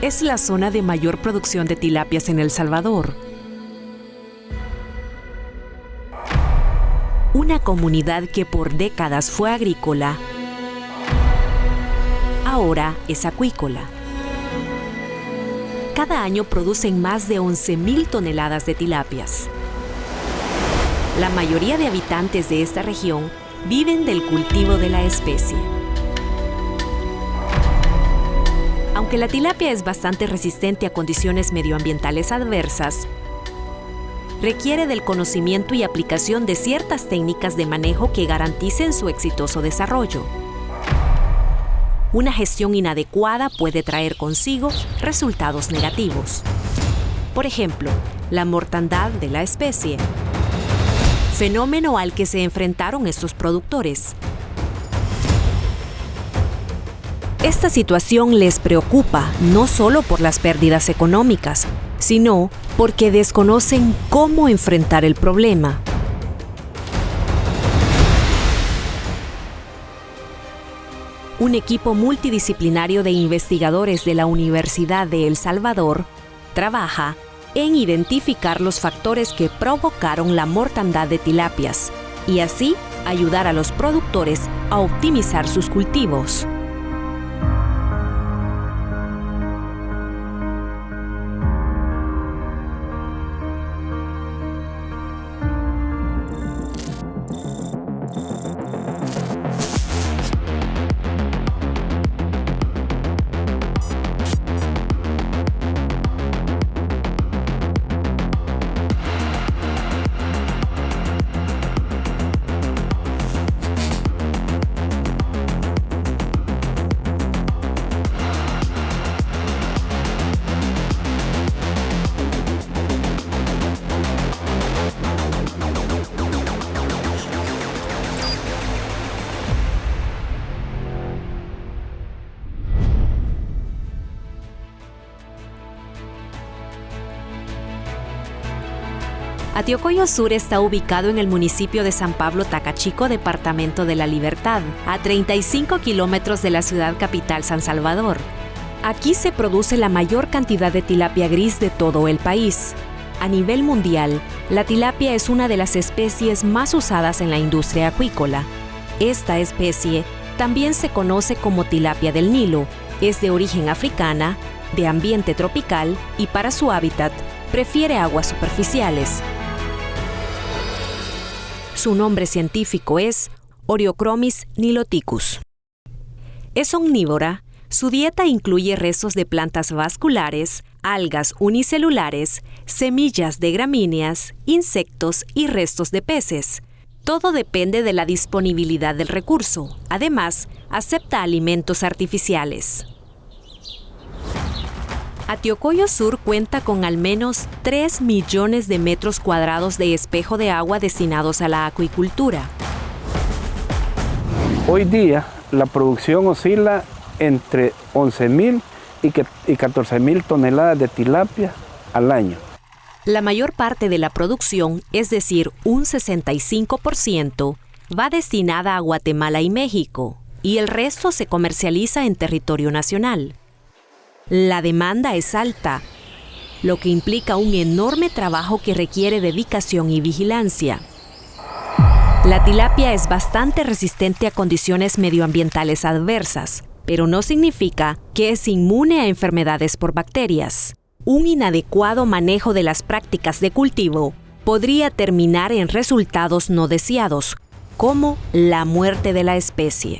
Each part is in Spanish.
es la zona de mayor producción de tilapias en El Salvador. Una comunidad que por décadas fue agrícola, ahora es acuícola. Cada año producen más de 11,000 toneladas de tilapias. La mayoría de habitantes de esta región viven del cultivo de la especie. Aunque la tilapia es bastante resistente a condiciones medioambientales adversas, requiere del conocimiento y aplicación de ciertas técnicas de manejo que garanticen su exitoso desarrollo. Una gestión inadecuada puede traer consigo resultados negativos. Por ejemplo, la mortandad de la especie, fenómeno al que se enfrentaron estos productores. Esta situación les preocupa no solo por las pérdidas económicas, sino porque desconocen cómo enfrentar el problema. Un equipo multidisciplinario de investigadores de la Universidad de El Salvador trabaja en identificar los factores que provocaron la mortandad de tilapias y así ayudar a los productores a optimizar sus cultivos. Atiocoyo Sur está ubicado en el municipio de San Pablo Tacachico, departamento de La Libertad, a 35 kilómetros de la ciudad capital San Salvador. Aquí se produce la mayor cantidad de tilapia gris de todo el país. A nivel mundial, la tilapia es una de las especies más usadas en la industria acuícola. Esta especie también se conoce como tilapia del Nilo. Es de origen africana, de ambiente tropical y para su hábitat prefiere aguas superficiales. Su nombre científico es Oreochromis niloticus. Es omnívora. Su dieta incluye restos de plantas vasculares, algas unicelulares, semillas de gramíneas, insectos y restos de peces. Todo depende de la disponibilidad del recurso. Además, acepta alimentos artificiales. Atiocoyo Sur cuenta con al menos 3 millones de metros cuadrados de espejo de agua destinados a la acuicultura. Hoy día la producción oscila entre 11,000 y 14,000 toneladas de tilapia al año. La mayor parte de la producción, es decir, un 65%, va destinada a Guatemala y México, y el resto se comercializa en territorio nacional. La demanda es alta, lo que implica un enorme trabajo que requiere dedicación y vigilancia. La tilapia es bastante resistente a condiciones medioambientales adversas, pero no significa que es inmune a enfermedades por bacterias. Un inadecuado manejo de las prácticas de cultivo podría terminar en resultados no deseados, como la muerte de la especie.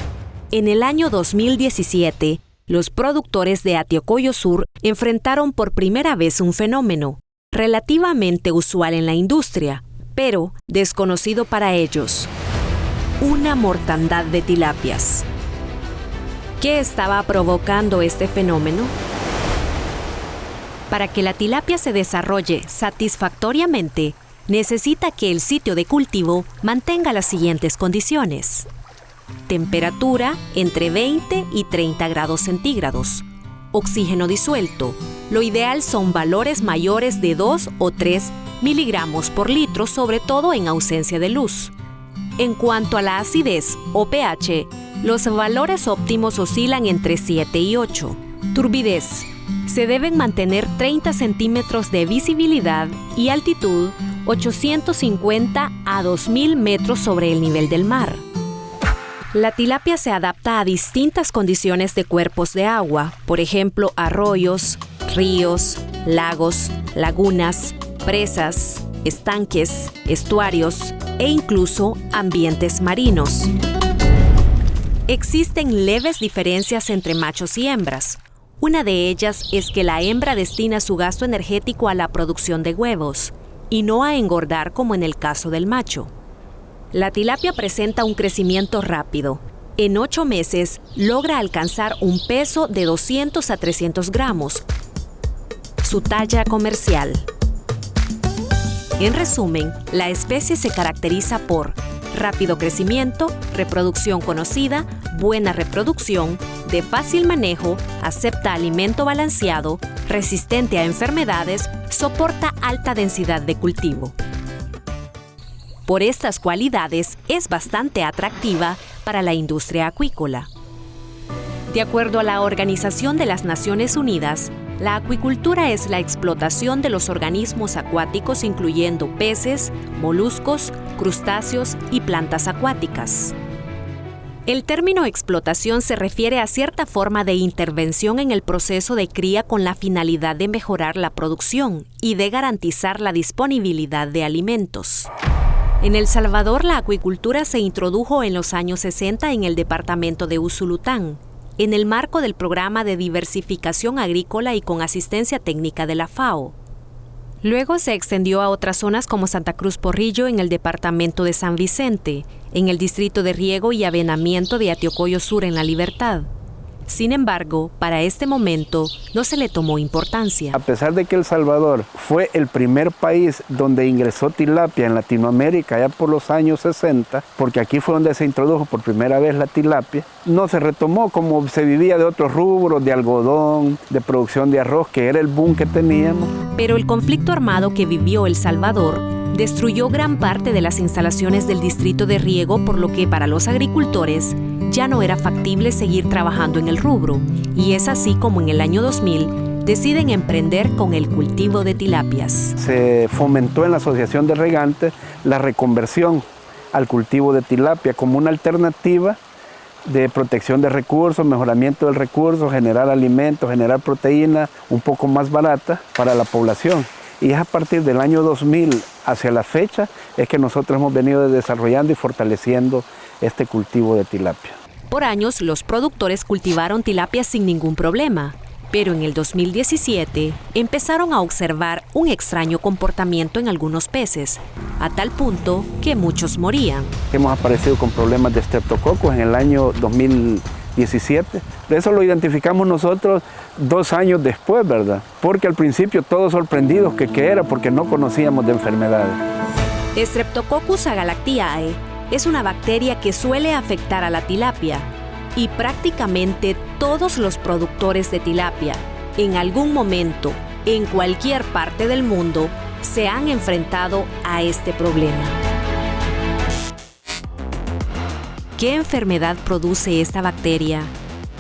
En el año 2017, los productores de Atiocoyo Sur enfrentaron por primera vez un fenómeno relativamente usual en la industria, pero desconocido para ellos: una mortandad de tilapias. ¿Qué estaba provocando este fenómeno? Para que la tilapia se desarrolle satisfactoriamente, necesita que el sitio de cultivo mantenga las siguientes condiciones: temperatura entre 20 y 30 grados centígrados, oxígeno disuelto. Lo ideal son valores mayores de 2 o 3 miligramos por litro, sobre todo en ausencia de luz. En cuanto a la acidez o pH, los valores óptimos oscilan entre 7 y 8. Turbidez. Se deben mantener 30 centímetros de visibilidad y altitud 850 a 2000 metros sobre el nivel del mar. La tilapia se adapta a distintas condiciones de cuerpos de agua, por ejemplo, arroyos, ríos, lagos, lagunas, presas, estanques, estuarios e incluso ambientes marinos. Existen leves diferencias entre machos y hembras. Una de ellas es que la hembra destina su gasto energético a la producción de huevos y no a engordar como en el caso del macho. La tilapia presenta un crecimiento rápido. En 8 meses logra alcanzar un peso de 200 a 300 gramos. Su talla comercial. En resumen, la especie se caracteriza por rápido crecimiento, reproducción conocida, buena reproducción, de fácil manejo, acepta alimento balanceado, resistente a enfermedades, soporta alta densidad de cultivo. Por estas cualidades es bastante atractiva para la industria acuícola. De acuerdo a la Organización de las Naciones Unidas, la acuicultura es la explotación de los organismos acuáticos incluyendo peces, moluscos, crustáceos y plantas acuáticas. El término explotación se refiere a cierta forma de intervención en el proceso de cría con la finalidad de mejorar la producción y de garantizar la disponibilidad de alimentos. En El Salvador, la acuicultura se introdujo en los años 60 en el departamento de Usulután, en el marco del Programa de Diversificación Agrícola y con asistencia técnica de la FAO. Luego se extendió a otras zonas como Santa Cruz Porrillo en el departamento de San Vicente, en el distrito de riego y avenamiento de Atiocoyo Sur en La Libertad. Sin embargo, para este momento no se le tomó importancia. A pesar de que El Salvador fue el primer país donde ingresó tilapia en Latinoamérica ya por los años 60, porque aquí fue donde se introdujo por primera vez la tilapia, no se retomó como se vivía de otros rubros, de algodón, de producción de arroz, que era el boom que teníamos. Pero el conflicto armado que vivió El Salvador destruyó gran parte de las instalaciones del distrito de riego, por lo que para los agricultores ya no era factible seguir trabajando en el rubro, y es así como en el año 2000 deciden emprender con el cultivo de tilapias. Se fomentó en la Asociación de Regantes la reconversión al cultivo de tilapia como una alternativa de protección de recursos, mejoramiento del recurso, generar alimentos, generar proteína un poco más barata para la población. Y es a partir del año 2000 hacia la fecha es que nosotros hemos venido desarrollando y fortaleciendo este cultivo de tilapia. Por años, los productores cultivaron tilapia sin ningún problema, pero en el 2017 empezaron a observar un extraño comportamiento en algunos peces, a tal punto que muchos morían. Hemos aparecido con problemas de Streptococcus en el año 2017. Eso lo identificamos nosotros 2 años después, ¿verdad? Porque al principio todos sorprendidos que qué era, porque no conocíamos de enfermedades. Streptococcus agalactiae es una bacteria que suele afectar a la tilapia y prácticamente todos los productores de tilapia, en algún momento, en cualquier parte del mundo, se han enfrentado a este problema. ¿Qué enfermedad produce esta bacteria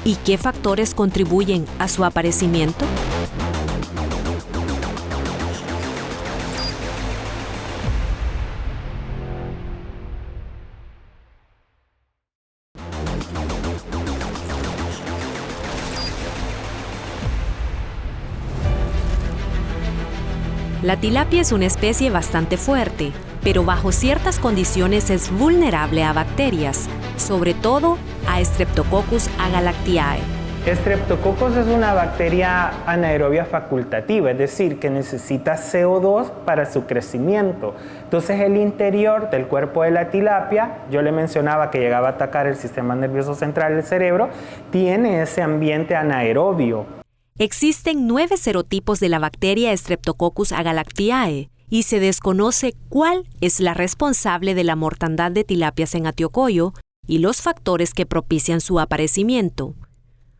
y qué factores contribuyen a su aparecimiento? La tilapia es una especie bastante fuerte, pero bajo ciertas condiciones es vulnerable a bacterias, sobre todo a Streptococcus agalactiae. Streptococcus es una bacteria anaerobia facultativa, es decir, que necesita CO2 para su crecimiento. Entonces el interior del cuerpo de la tilapia, yo le mencionaba que llegaba a atacar el sistema nervioso central del cerebro, tiene ese ambiente anaerobio. Existen 9 serotipos de la bacteria Streptococcus agalactiae y se desconoce cuál es la responsable de la mortandad de tilapias en Atiocoyo y los factores que propician su aparecimiento.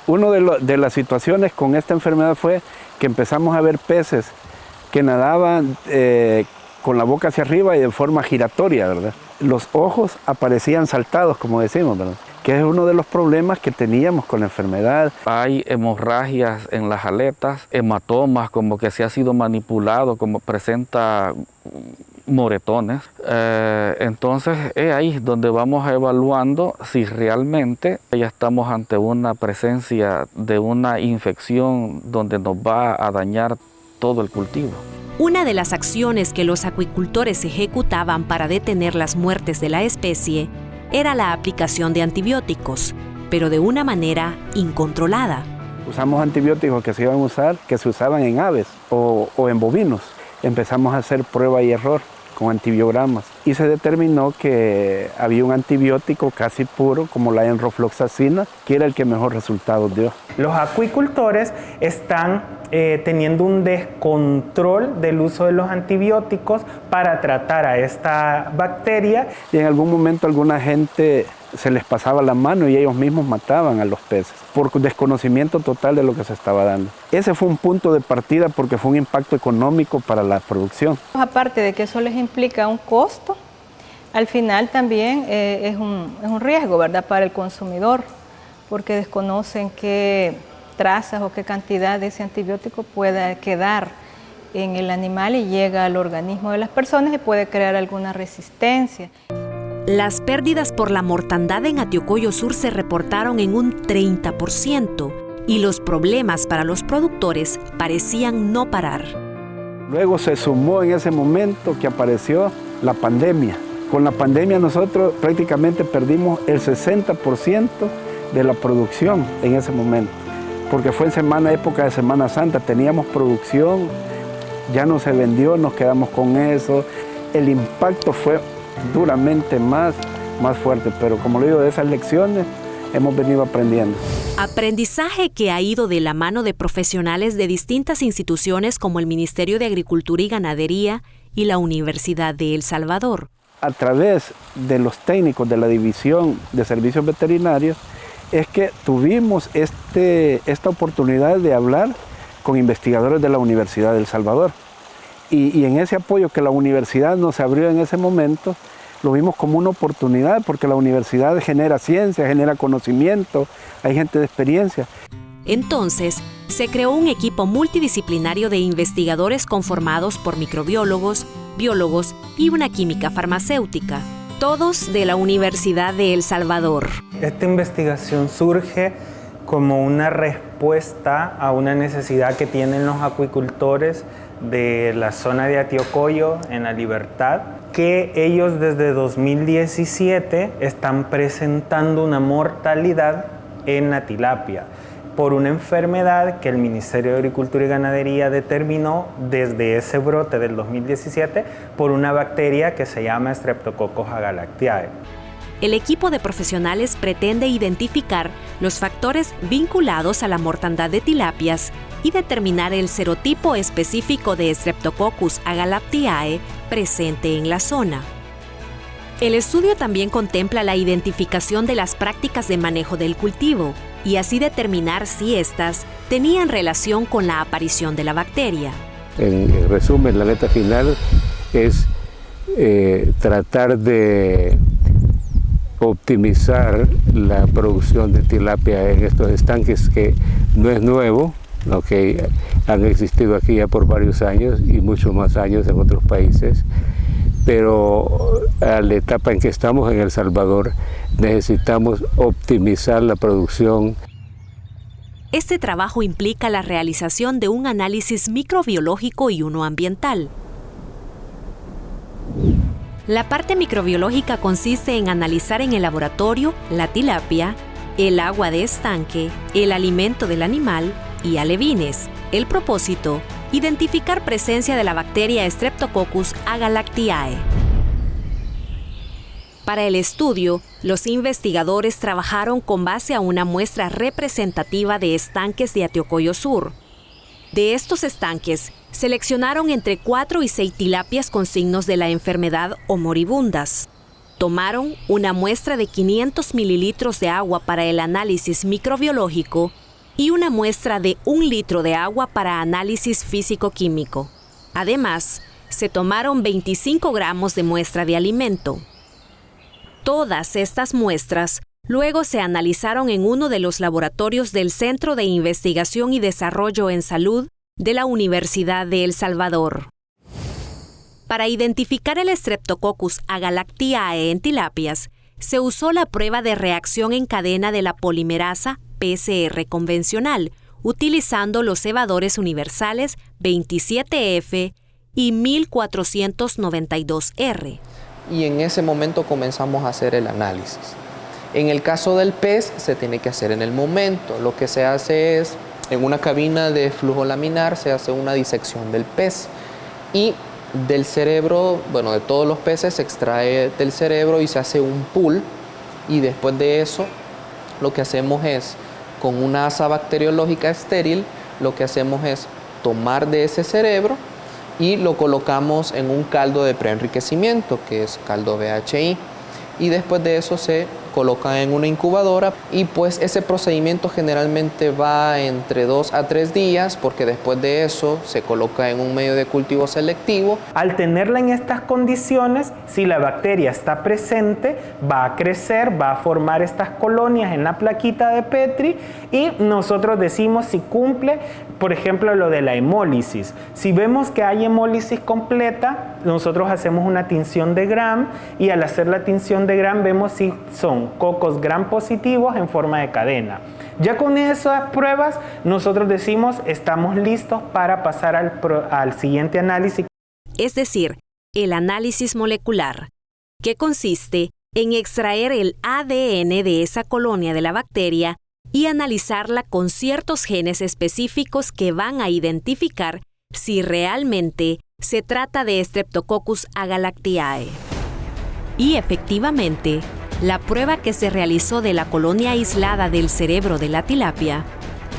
Una de las situaciones con esta enfermedad fue que empezamos a ver peces que nadaban con la boca hacia arriba y de forma giratoria, ¿verdad? Los ojos aparecían saltados, como decimos, ¿verdad? que es uno de los problemas que teníamos con la enfermedad. Hay hemorragias en las aletas, hematomas, como que se ha sido manipulado, como presenta moretones. Entonces es ahí donde vamos evaluando si realmente ya estamos ante una presencia de una infección donde nos va a dañar todo el cultivo. Una de las acciones que los acuicultores ejecutaban para detener las muertes de la especie era la aplicación de antibióticos, pero de una manera incontrolada. Usamos antibióticos que se usaban en aves o en bovinos. Empezamos a hacer prueba y error con antibiogramas y se determinó que había un antibiótico casi puro como la enrofloxacina, que era el que mejor resultados dio. Los acuicultores están teniendo un descontrol del uso de los antibióticos para tratar a esta bacteria. Y en algún momento alguna gente se les pasaba la mano y ellos mismos mataban a los peces por desconocimiento total de lo que se estaba dando. Ese fue un punto de partida porque fue un impacto económico para la producción. Aparte de que eso les implica un costo, al final también es un riesgo, ¿verdad?, para el consumidor, porque desconocen qué trazas o qué cantidad de ese antibiótico pueda quedar en el animal y llega al organismo de las personas y puede crear alguna resistencia. Las pérdidas por la mortandad en Antioquia Sur se reportaron en un 30% y los problemas para los productores parecían no parar. Luego se sumó en ese momento que apareció la pandemia. Con la pandemia nosotros prácticamente perdimos el 60% de la producción en ese momento, porque fue en época de Semana Santa, teníamos producción, ya no se vendió, nos quedamos con eso. El impacto fue duramente más fuerte, pero como le digo, de esas lecciones hemos venido aprendiendo. Aprendizaje que ha ido de la mano de profesionales de distintas instituciones como el Ministerio de Agricultura y Ganadería y la Universidad de El Salvador. A través de los técnicos de la División de Servicios Veterinarios es que tuvimos esta oportunidad de hablar con investigadores de la Universidad de El Salvador. Y en ese apoyo que la universidad nos abrió en ese momento, lo vimos como una oportunidad porque la universidad genera ciencia, genera conocimiento, hay gente de experiencia. Entonces, se creó un equipo multidisciplinario de investigadores conformados por microbiólogos, biólogos y una química farmacéutica, todos de la Universidad de El Salvador. Esta investigación surge como una respuesta a una necesidad que tienen los acuicultores de la zona de Atiocoyo en La Libertad, que ellos desde 2017 están presentando una mortalidad en la tilapia por una enfermedad que el Ministerio de Agricultura y Ganadería determinó desde ese brote del 2017 por una bacteria que se llama Streptococcus agalactiae. El equipo de profesionales pretende identificar los factores vinculados a la mortandad de tilapias y determinar el serotipo específico de Streptococcus agalactiae presente en la zona. El estudio también contempla la identificación de las prácticas de manejo del cultivo y así determinar si éstas tenían relación con la aparición de la bacteria. En resumen, la meta final es tratar de optimizar la producción de tilapia en estos estanques, que no es nuevo, que han existido aquí ya por varios años y muchos más años en otros países, pero a la etapa en que estamos en El Salvador necesitamos optimizar la producción. Este trabajo implica la realización de un análisis microbiológico y uno ambiental. La parte microbiológica consiste en analizar en el laboratorio la tilapia, el agua de estanque, el alimento del animal y alevines. El propósito, identificar presencia de la bacteria Streptococcus agalactiae. Para el estudio, los investigadores trabajaron con base a una muestra representativa de estanques de Antioquia Sur. De estos estanques, seleccionaron entre 4 y 6 tilapias con signos de la enfermedad o moribundas. Tomaron una muestra de 500 mililitros de agua para el análisis microbiológico y una muestra de 1 litro de agua para análisis físico-químico. Además, se tomaron 25 gramos de muestra de alimento. Todas estas muestras Luego se analizaron en uno de los laboratorios del Centro de Investigación y Desarrollo en Salud de la Universidad de El Salvador. Para identificar el Streptococcus agalactiae en tilapias, se usó la prueba de reacción en cadena de la polimerasa PCR convencional, utilizando los cebadores universales 27F y 1492R. Y en ese momento comenzamos a hacer el análisis. En el caso del pez, se tiene que hacer en el momento. Lo que se hace es, en una cabina de flujo laminar, se hace una disección del pez. Y del cerebro, bueno, de todos los peces, se extrae del cerebro y se hace un pool. Y después de eso, lo que hacemos es, con una asa bacteriológica estéril, lo que hacemos es tomar de ese cerebro y lo colocamos en un caldo de preenriquecimiento, que es caldo BHI. Y después de eso se coloca en una incubadora y pues ese procedimiento generalmente va entre 2 a 3 días, porque después de eso se coloca en un medio de cultivo selectivo. Al tenerla en estas condiciones, si la bacteria está presente, va a crecer, va a formar estas colonias en la plaquita de Petri y nosotros decimos si cumple, por ejemplo, lo de la hemólisis. Si vemos que hay hemólisis completa, nosotros hacemos una tinción de Gram y al hacer la tinción de Gram vemos si son cocos Gram positivos en forma de cadena. Ya con esas pruebas nosotros decimos estamos listos para pasar al siguiente análisis. Es decir, el análisis molecular, que consiste en extraer el ADN de esa colonia de la bacteria y analizarla con ciertos genes específicos que van a identificar si realmente se trata de Streptococcus agalactiae. Y efectivamente, la prueba que se realizó de la colonia aislada del cerebro de la tilapia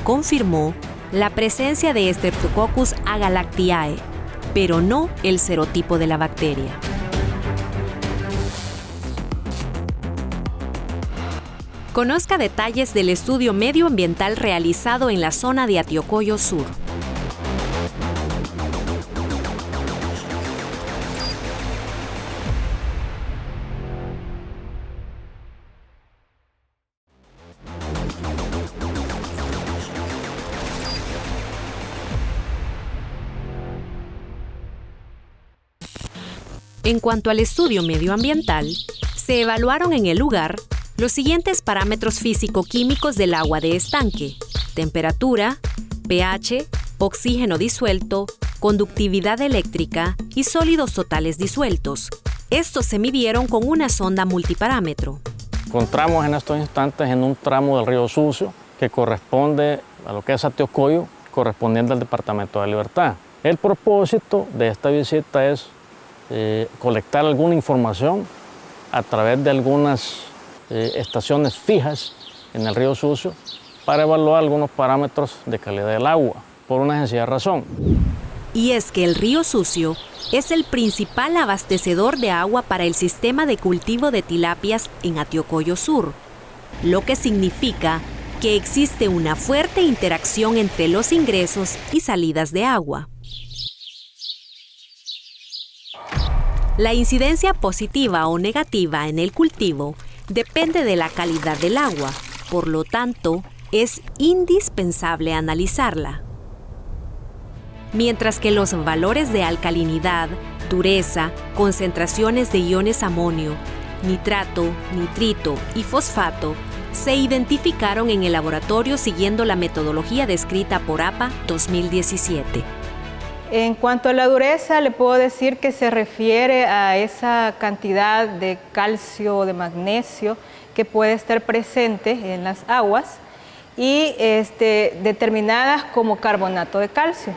confirmó la presencia de Streptococcus agalactiae, pero no el serotipo de la bacteria. Conozca detalles del estudio medioambiental realizado en la zona de Atiocoyo Sur. En cuanto al estudio medioambiental, se evaluaron en el lugar los siguientes parámetros físico-químicos del agua de estanque: temperatura, pH, oxígeno disuelto, conductividad eléctrica y sólidos totales disueltos. Estos se midieron con una sonda multiparámetro. Encontramos en estos instantes en un tramo del río Sucio que corresponde a lo que es Atiocoyo, correspondiente al departamento de Libertad. El propósito de esta visita es colectar alguna información a través de algunas estaciones fijas en el río Sucio para evaluar algunos parámetros de calidad del agua, por una sencilla razón. Y es que el río Sucio es el principal abastecedor de agua para el sistema de cultivo de tilapias en Atiocoyo Sur, lo que significa que existe una fuerte interacción entre los ingresos y salidas de agua. La incidencia positiva o negativa en el cultivo depende de la calidad del agua, por lo tanto, es indispensable analizarla. Mientras que los valores de alcalinidad, dureza, concentraciones de iones amonio, nitrato, nitrito y fosfato se identificaron en el laboratorio siguiendo la metodología descrita por APA 2017. En cuanto a la dureza, le puedo decir que se refiere a esa cantidad de calcio o de magnesio que puede estar presente en las aguas y determinadas como carbonato de calcio.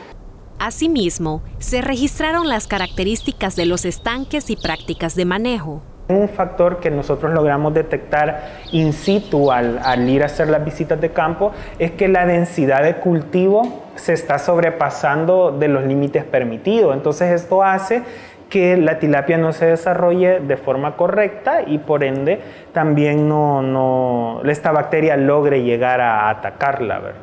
Asimismo, se registraron las características de los estanques y prácticas de manejo. Un factor que nosotros logramos detectar in situ al ir a hacer las visitas de campo es que la densidad de cultivo se está sobrepasando de los límites permitidos. Entonces esto hace que la tilapia no se desarrolle de forma correcta y por ende también esta bacteria logre llegar a atacarla, ¿verdad?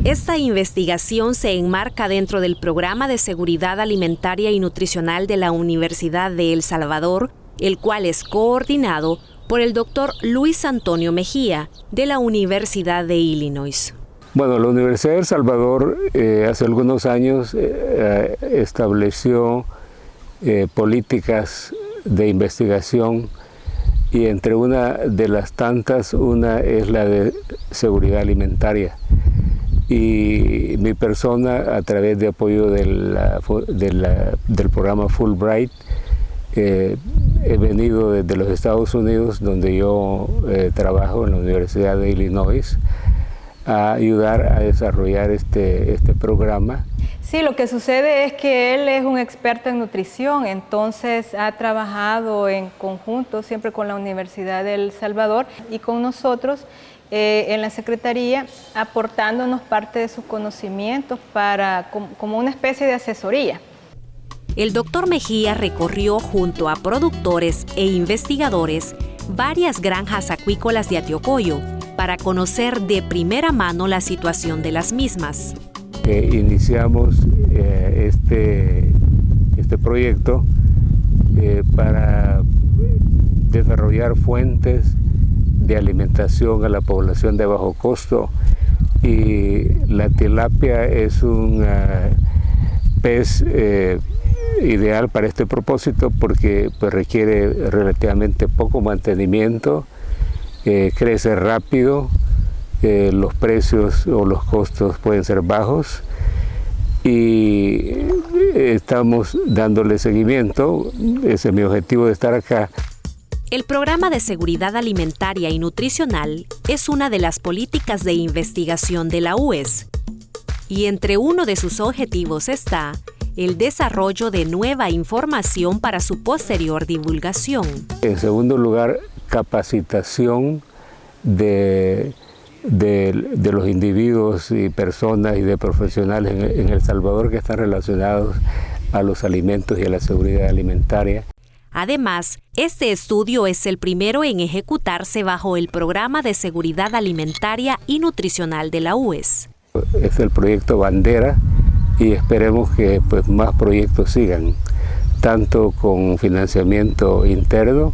Esta investigación se enmarca dentro del Programa de Seguridad Alimentaria y Nutricional de la Universidad de El Salvador, el cual es coordinado por el doctor Luis Antonio Mejía, de la Universidad de Illinois. Bueno, la Universidad de El Salvador hace algunos años estableció políticas de investigación, y entre una de las tantas, una es la de seguridad alimentaria. Y mi persona, a través de apoyo del programa Fulbright, he venido desde los Estados Unidos, donde yo trabajo en la Universidad de Illinois, a ayudar a desarrollar este programa. Sí, lo que sucede es que él es un experto en nutrición, entonces ha trabajado en conjunto siempre con la Universidad de El Salvador y con nosotros en la Secretaría, aportándonos parte de sus conocimientos como una especie de asesoría. El doctor Mejía recorrió junto a productores e investigadores varias granjas acuícolas de Atiocoyo para conocer de primera mano la situación de las mismas. Iniciamos este proyecto para desarrollar fuentes de alimentación a la población de bajo costo, y la tilapia es un pez ideal para este propósito porque pues, requiere relativamente poco mantenimiento, crece rápido, los precios o los costos pueden ser bajos, y estamos dándole seguimiento. Ese es mi objetivo de estar acá. El Programa de Seguridad Alimentaria y Nutricional es una de las políticas de investigación de la UES, y entre uno de sus objetivos está el desarrollo de nueva información para su posterior divulgación. En segundo lugar, capacitación de los individuos y personas y de profesionales en El Salvador que están relacionados a los alimentos y a la seguridad alimentaria. Además, este estudio es el primero en ejecutarse bajo el Programa de Seguridad Alimentaria y Nutricional de la UES. Es el proyecto bandera y esperemos que pues, más proyectos sigan, tanto con financiamiento interno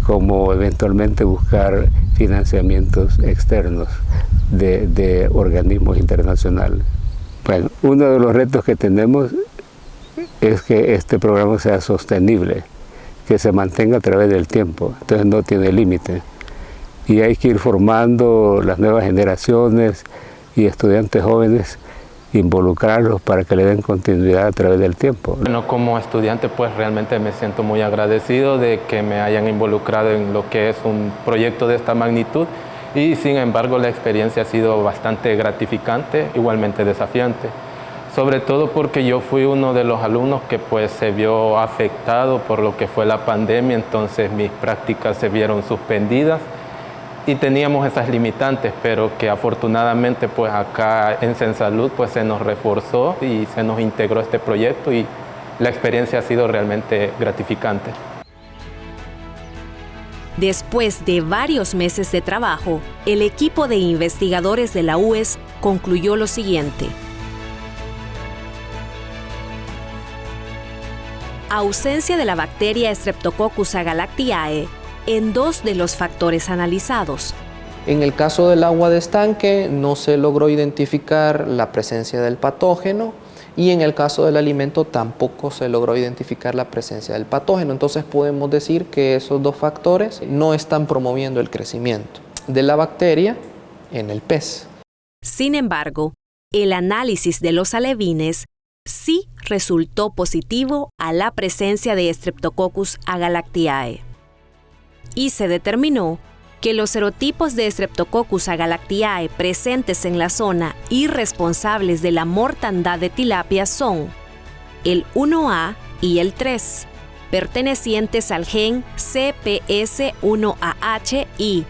como eventualmente buscar financiamientos externos de organismos internacionales. Bueno, uno de los retos que tenemos es que este programa sea sostenible, que se mantenga a través del tiempo, entonces no tiene límite. Y hay que ir formando las nuevas generaciones y estudiantes jóvenes, involucrarlos para que le den continuidad a través del tiempo. Bueno, como estudiante pues realmente me siento muy agradecido de que me hayan involucrado en lo que es un proyecto de esta magnitud, y sin embargo la experiencia ha sido bastante gratificante, igualmente desafiante. Sobre todo porque yo fui uno de los alumnos que pues se vio afectado por lo que fue la pandemia, entonces mis prácticas se vieron suspendidas y teníamos esas limitantes, pero que afortunadamente pues acá en Sensalud pues se nos reforzó y se nos integró este proyecto, y la experiencia ha sido realmente gratificante. Después de varios meses de trabajo, el equipo de investigadores de la UES concluyó lo siguiente: ausencia de la bacteria Streptococcus agalactiae en 2 de los factores analizados. En el caso del agua de estanque no se logró identificar la presencia del patógeno, y en el caso del alimento tampoco se logró identificar la presencia del patógeno. Entonces podemos decir que esos 2 factores no están promoviendo el crecimiento de la bacteria en el pez. Sin embargo, el análisis de los alevines sí resultó positivo a la presencia de Streptococcus agalactiae, y se determinó que los serotipos de Streptococcus agalactiae presentes en la zona y responsables de la mortandad de tilapia son el 1A y el 3, pertenecientes al gen CPS1AH y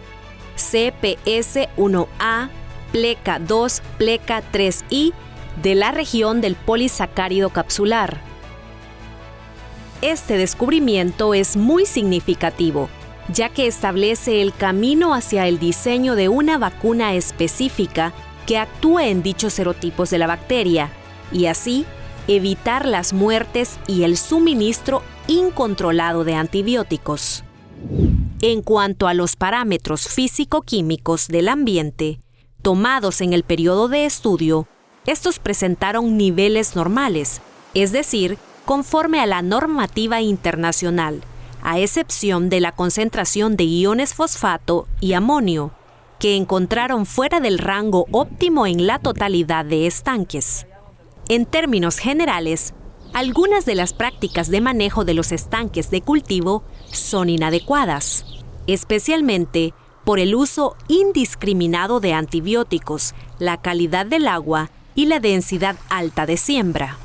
CPS1A pleca2 pleca3i de la región del polisacárido capsular. Este descubrimiento es muy significativo, ya que establece el camino hacia el diseño de una vacuna específica que actúe en dichos serotipos de la bacteria, y así evitar las muertes y el suministro incontrolado de antibióticos. En cuanto a los parámetros físico-químicos del ambiente, tomados en el periodo de estudio, estos presentaron niveles normales, es decir, conforme a la normativa internacional, a excepción de la concentración de iones fosfato y amonio, que encontraron fuera del rango óptimo en la totalidad de estanques. En términos generales, algunas de las prácticas de manejo de los estanques de cultivo son inadecuadas, especialmente por el uso indiscriminado de antibióticos, la calidad del agua y la densidad alta de siembra.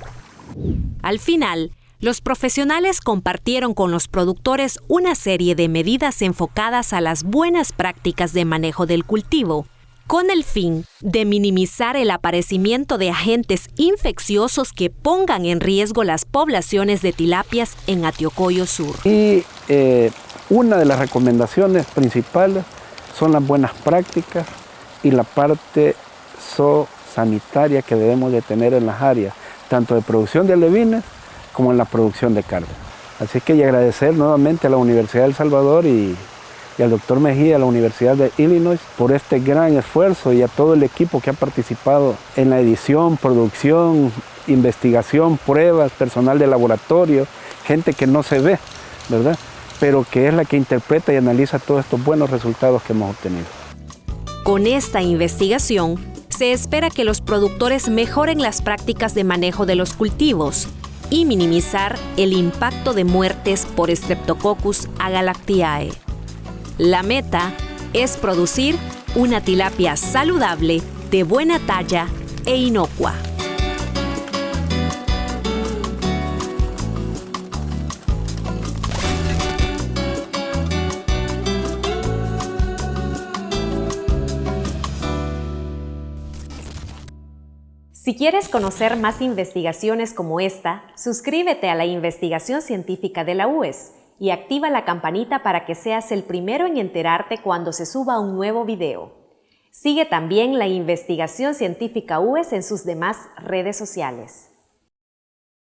Al final, los profesionales compartieron con los productores una serie de medidas enfocadas a las buenas prácticas de manejo del cultivo, con el fin de minimizar el aparecimiento de agentes infecciosos que pongan en riesgo las poblaciones de tilapias en Antioquia Sur. Y una de las recomendaciones principales son las buenas prácticas y la parte zoosanitaria que debemos de tener en las áreas, tanto de producción de alevines como en la producción de carne. Así que agradecer nuevamente a la Universidad de El Salvador y al doctor Mejía, a la Universidad de Illinois, por este gran esfuerzo, y a todo el equipo que ha participado en la edición, producción, investigación, pruebas, personal de laboratorio, gente que no se ve, ¿verdad?, pero que es la que interpreta y analiza todos estos buenos resultados que hemos obtenido. Con esta investigación, se espera que los productores mejoren las prácticas de manejo de los cultivos y minimizar el impacto de muertes por Streptococcus agalactiae. La meta es producir una tilapia saludable, de buena talla e inocua. Si quieres conocer más investigaciones como esta, suscríbete a la Investigación Científica de la UES y activa la campanita para que seas el primero en enterarte cuando se suba un nuevo video. Sigue también la Investigación Científica UES en sus demás redes sociales.